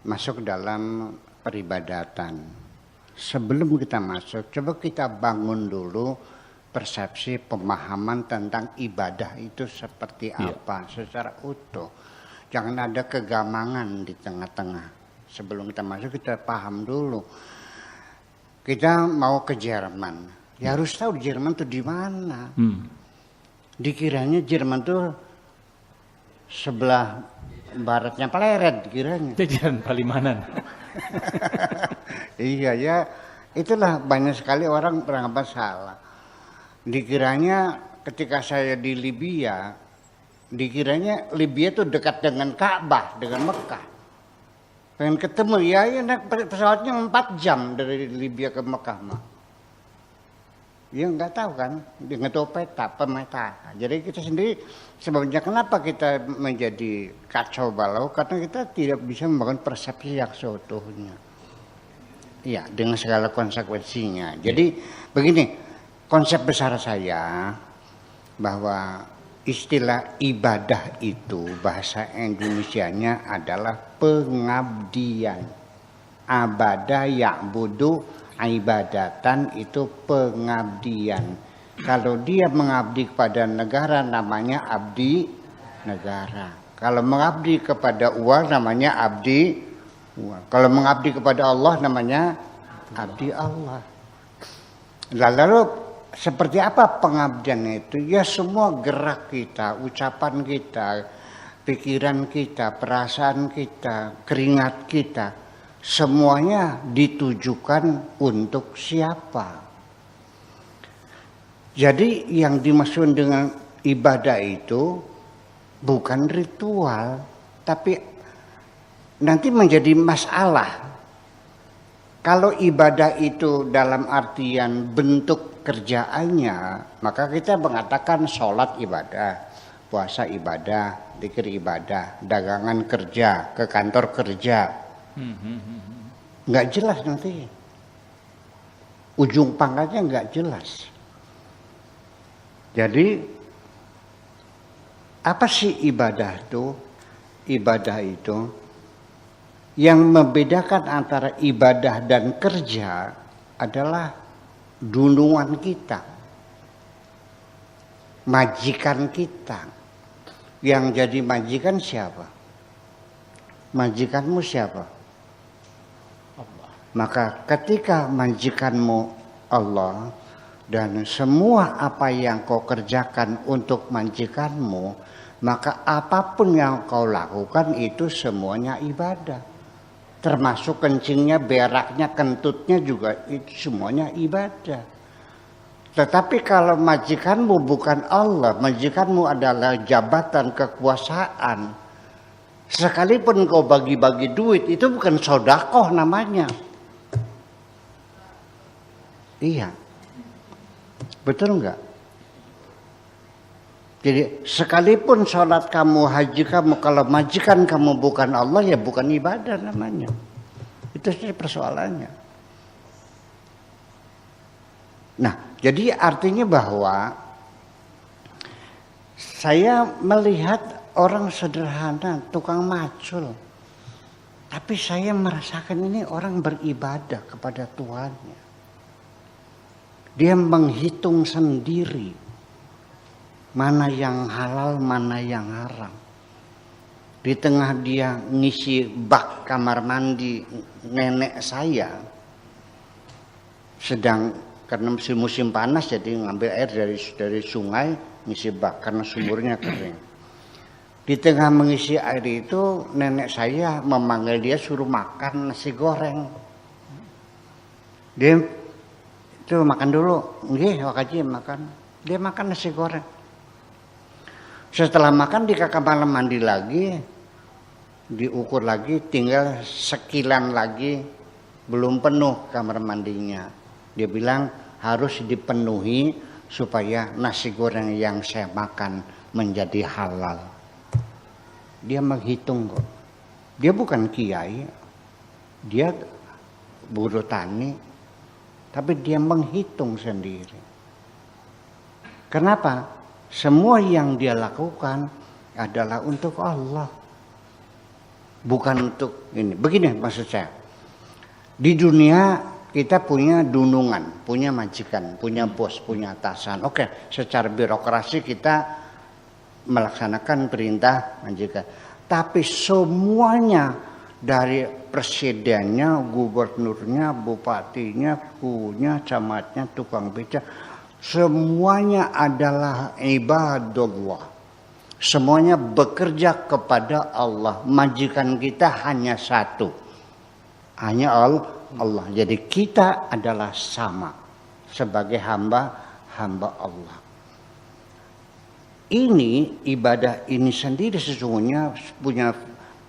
masuk dalam peribadatan. Sebelum kita masuk, coba kita bangun dulu persepsi pemahaman tentang ibadah itu seperti apa secara utuh. Jangan ada kegamangan di tengah-tengah. Sebelum kita masuk kita paham dulu. Kita mau ke Jerman, ya harus tahu Jerman itu di mana. Dikiranya Jerman itu sebelah baratnya Pleret dikiranya. Jajaran Palimanan. Iya ya, itulah banyak sekali orang beranggapan salah. Dikiranya ketika saya di Libya, dikiranya Libya itu dekat dengan Ka'bah, dengan Mekah. Pengen ketemu, ya naik pesawatnya 4 jam dari Libya ke Mekah mah. Ya nggak tahu kan, dia nggak tahu peta. Jadi kita sendiri sebabnya kenapa kita menjadi kacau balau, karena kita tidak bisa membangun persepsi yang seutuhnya. Iya, dengan segala konsekuensinya. Jadi begini, konsep besar saya bahwa istilah ibadah itu bahasa Indonesianya adalah pengabdian. Abada ya'budu ibadatan itu pengabdian. Kalau dia mengabdi kepada negara namanya abdi negara. Kalau mengabdi kepada uang namanya abdi uang. Kalau mengabdi kepada Allah namanya abdi Allah. Lalu seperti apa pengabdian itu? Ya semua gerak kita, ucapan kita, pikiran kita, perasaan kita, keringat kita. Semuanya ditujukan untuk siapa? Jadi yang dimaksud dengan ibadah itu bukan ritual, tapi nanti menjadi masalah. Kalau ibadah itu dalam artian bentuk kerjaannya, maka kita mengatakan sholat ibadah, puasa ibadah, zikir ibadah, dagangan kerja, ke kantor kerja. Nggak jelas nanti, ujung pangkalnya nggak jelas. Jadi apa sih ibadah itu? Ibadah itu yang membedakan antara ibadah dan kerja adalah dunungan kita, majikan kita. Yang jadi majikan siapa? Majikanmu siapa? Maka ketika majikanmu Allah dan semua apa yang kau kerjakan untuk majikanmu, maka apapun yang kau lakukan itu semuanya ibadah. Termasuk kencingnya, beraknya, kentutnya juga itu semuanya ibadah. Tetapi kalau majikanmu bukan Allah, majikanmu adalah jabatan kekuasaan, sekalipun kau bagi-bagi duit itu bukan sedekah namanya. Iya, betul enggak? Jadi sekalipun sholat kamu, haji kamu, kalau majikan kamu bukan Allah ya bukan ibadah namanya. Itu saja persoalannya. Nah, jadi artinya bahwa saya melihat orang sederhana, tukang macul, tapi saya merasakan ini orang beribadah kepada Tuhannya. Dia menghitung sendiri mana yang halal, mana yang haram. Di tengah dia ngisi bak kamar mandi nenek saya, sedang karena musim panas jadi ngambil air dari sungai, ngisi bak karena sumurnya kering. Di tengah mengisi air itu nenek saya memanggil dia suruh makan nasi goreng. Dia itu makan dulu, nggih wakaji makan. Dia makan nasi goreng. Setelah makan di kamar mandi lagi, diukur lagi, tinggal sekilan lagi, belum penuh kamar mandinya. Dia bilang harus dipenuhi supaya nasi goreng yang saya makan menjadi halal. Dia menghitung kok. Dia bukan kiai, dia buruh tani. Tapi dia menghitung sendiri. Kenapa? Semua yang dia lakukan adalah untuk Allah. bukan untuk ini. Begini maksud saya. Di dunia kita punya dunungan, punya majikan, punya bos, punya atasan. Oke, secara birokrasi kita melaksanakan perintah majikan. Tapi semuanya dari presidennya, gubernurnya, bupatinya, kunya, camatnya, tukang beca, semuanya adalah ibadullah. Semuanya bekerja kepada Allah. Majikan kita hanya satu. Hanya Allah. Jadi kita adalah sama sebagai hamba Allah. Ini ibadah ini sendiri sesungguhnya punya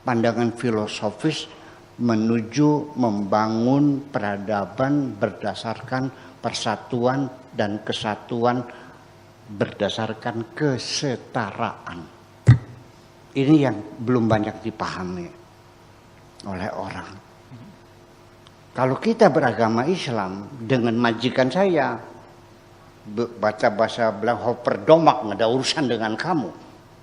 pandangan filosofis menuju membangun peradaban berdasarkan persatuan dan kesatuan berdasarkan kesetaraan. Ini yang belum banyak dipahami oleh orang. Kalau kita beragama Islam dengan majikan saya, baca bahasa bilang hoperdomak, nggak ada urusan dengan kamu.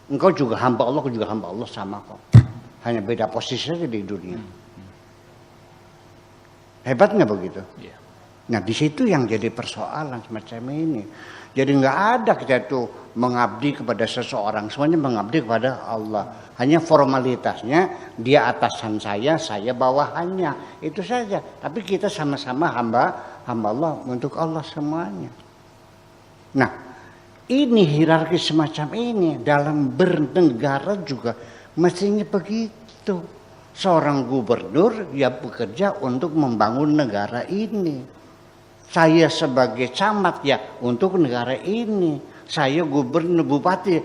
Engkau juga hamba Allah, aku juga hamba Allah, sama kok. Hanya beda posisi saja di dunia. Hebat nggak begitu? Yeah. Nah di situ yang jadi persoalan semacam ini. Jadi nggak ada kita tuh mengabdi kepada seseorang, semuanya mengabdi kepada Allah. Hanya formalitasnya dia atasan saya bawahannya, itu saja. Tapi kita sama-sama hamba Allah untuk Allah semuanya. Nah ini hierarki semacam ini dalam bernegara juga mestinya begitu. Seorang gubernur ya bekerja untuk membangun negara ini. Saya sebagai camat ya untuk negara ini. Saya gubernur bupati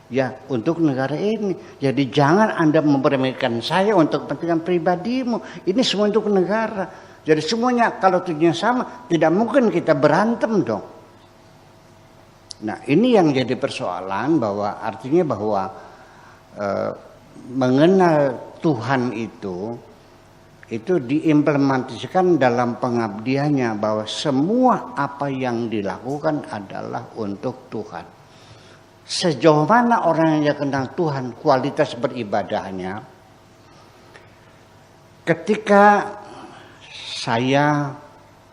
ya untuk negara ini. Jadi jangan Anda mempermainkan saya untuk kepentingan pribadimu. Ini semua untuk negara. Jadi semuanya kalau tujuannya sama, tidak mungkin kita berantem dong. Nah ini yang jadi persoalan, bahwa artinya bahwa mengenal Tuhan itu diimplementasikan dalam pengabdiannya, bahwa semua apa yang dilakukan adalah untuk Tuhan. Sejauh mana orang yang kenal Tuhan, kualitas beribadahnya, ketika saya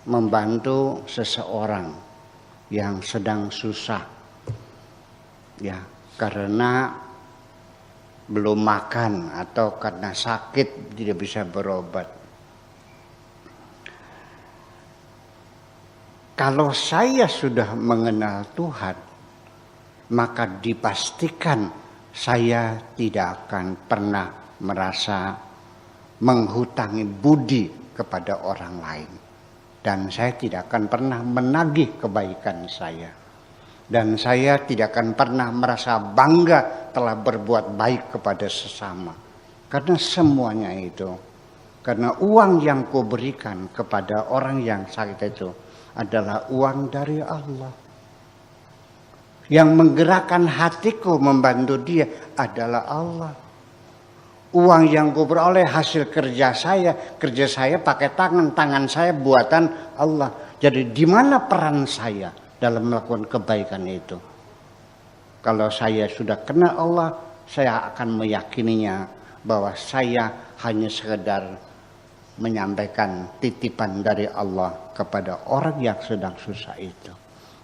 membantu seseorang yang sedang susah, ya karena belum makan atau karena sakit tidak bisa berobat. Kalau saya sudah mengenal Tuhan, maka dipastikan saya tidak akan pernah merasa menghutangi budi kepada orang lain. Dan saya tidak akan pernah menagih kebaikan saya. Dan saya tidak akan pernah merasa bangga telah berbuat baik kepada sesama. Karena semuanya itu, karena uang yang kau berikan kepada orang yang sakit itu adalah uang dari Allah. Yang menggerakkan hatiku membantu dia adalah Allah. Uang yang kau peroleh hasil kerja saya pakai tangan saya buatan Allah. Jadi di mana peran saya dalam melakukan kebaikan itu? Kalau saya sudah kenal Allah, saya akan meyakininya bahwa saya hanya sekedar menyampaikan titipan dari Allah kepada orang yang sedang susah itu.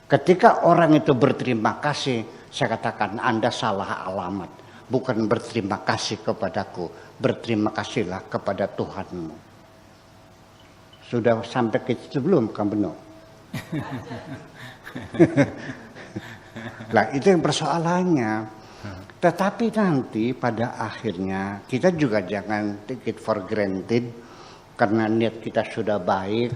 Ketika orang itu berterima kasih, saya katakan Anda salah alamat. Bukan berterima kasih kepadaku, berterima kasihlah kepada Tuhanmu. Sudah sampai ke situ belum, Kang Beno? Lah itu yang persoalannya. Tetapi nanti pada akhirnya kita juga jangan take it for granted, karena niat kita sudah baik,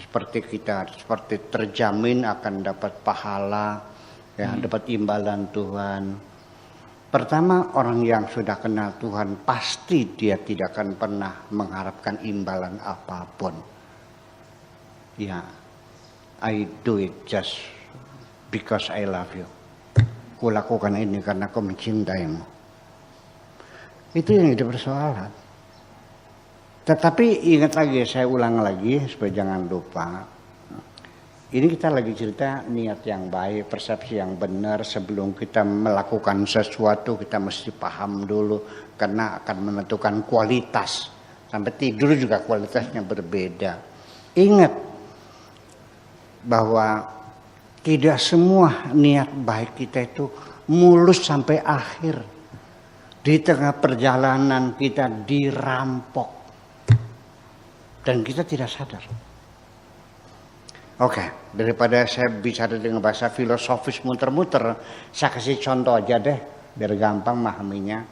seperti terjamin akan dapat pahala, ya, dapat imbalan Tuhan. Pertama, orang yang sudah kenal Tuhan pasti dia tidak akan pernah mengharapkan imbalan apapun. Ya, I do it just because I love you. Kulakukan ini karena aku mencintaimu. Itu yang jadi persoalan. Tetapi ingat lagi, saya ulang lagi supaya jangan lupa. Ini kita lagi cerita niat yang baik, persepsi yang benar. Sebelum kita melakukan sesuatu kita mesti paham dulu, karena akan menentukan kualitas. Sampai tidur juga kualitasnya berbeda. Ingat bahwa tidak semua niat baik kita itu mulus sampai akhir. Di tengah perjalanan kita dirampok dan kita tidak sadar. Oke, daripada saya bicara dengan bahasa filosofis muter-muter, saya kasih contoh aja deh, biar gampang memahaminya.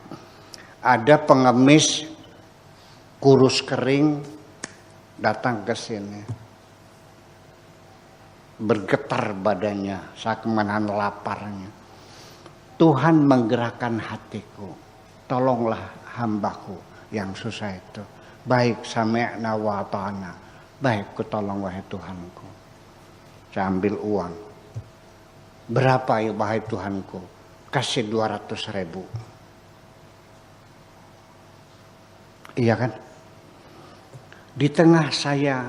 Ada pengemis kurus kering datang ke sini, bergetar badannya saat menahan laparnya. Tuhan menggerakkan hatiku, tolonglah hambaku yang susah itu. Baik, sami'na wa ata'na. Baik, kutolong wahai Tuhanku. Saya ambil uang. Berapa ya wahai Tuhanku? Kasih 200.000. Iya kan? Di tengah saya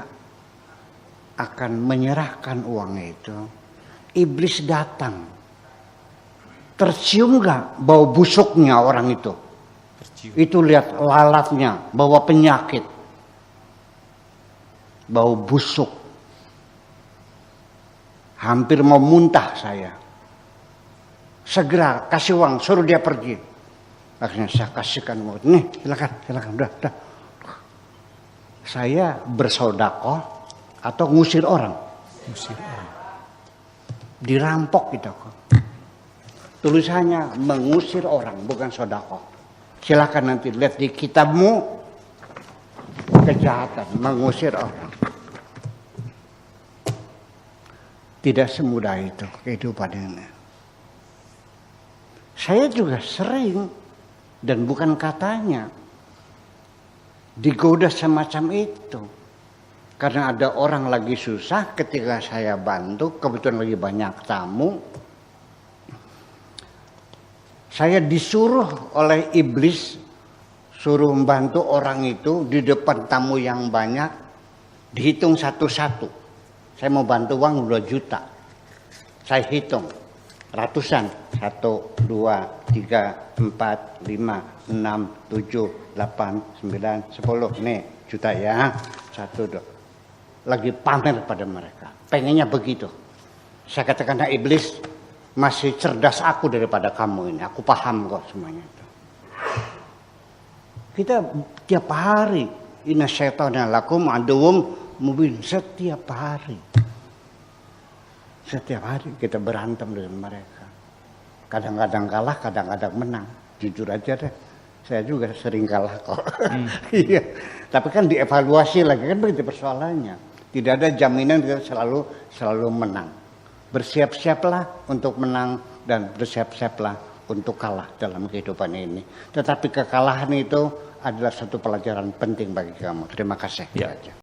akan menyerahkan uang itu, iblis datang. Tercium gak bau busuknya orang itu? Tercium. Itu lihat lalatnya, bawa penyakit. Bau busuk. Hampir mau muntah saya. Segera kasih uang, suruh dia pergi. Akhirnya saya kasihkan uang. Nih, silakan, udah. Saya bersedekah atau ngusir orang? Ngusir orang. Dirampok kita kok. Tulisannya mengusir orang, bukan sedekah. Silakan nanti lihat di kitabmu, kejahatan, mengusir orang. Tidak semudah itu kehidupan ini. Saya juga sering, dan bukan katanya, digoda semacam itu. Karena ada orang lagi susah, ketika saya bantu, kebetulan lagi banyak tamu, saya disuruh oleh iblis, suruh membantu orang itu di depan tamu yang banyak, dihitung satu-satu. Saya mau bantu uang 2 juta. Saya hitung ratusan. 1, 2, 3, 4, 5, 6, 7, 8, 9, 10. Nih juta ya. 1, 2. Lagi pamer pada mereka. Pengennya begitu. Saya katakan, nah iblis masih cerdas aku daripada kamu ini. Aku paham kok semuanya itu. Kita tiap hari. Inna syaitana lakum aduwwum mubin, setiap hari kita berantem dengan mereka. Kadang-kadang kalah, kadang-kadang menang. Jujur aja deh, saya juga sering kalah kok. Iya, tapi kan dievaluasi lagi, kan begitu persoalannya. Tidak ada jaminan kita selalu menang. Bersiap-siaplah untuk menang dan bersiap-siaplah untuk kalah dalam kehidupan ini. Tetapi kekalahan itu adalah satu pelajaran penting bagi kamu. Terima kasih. Ya.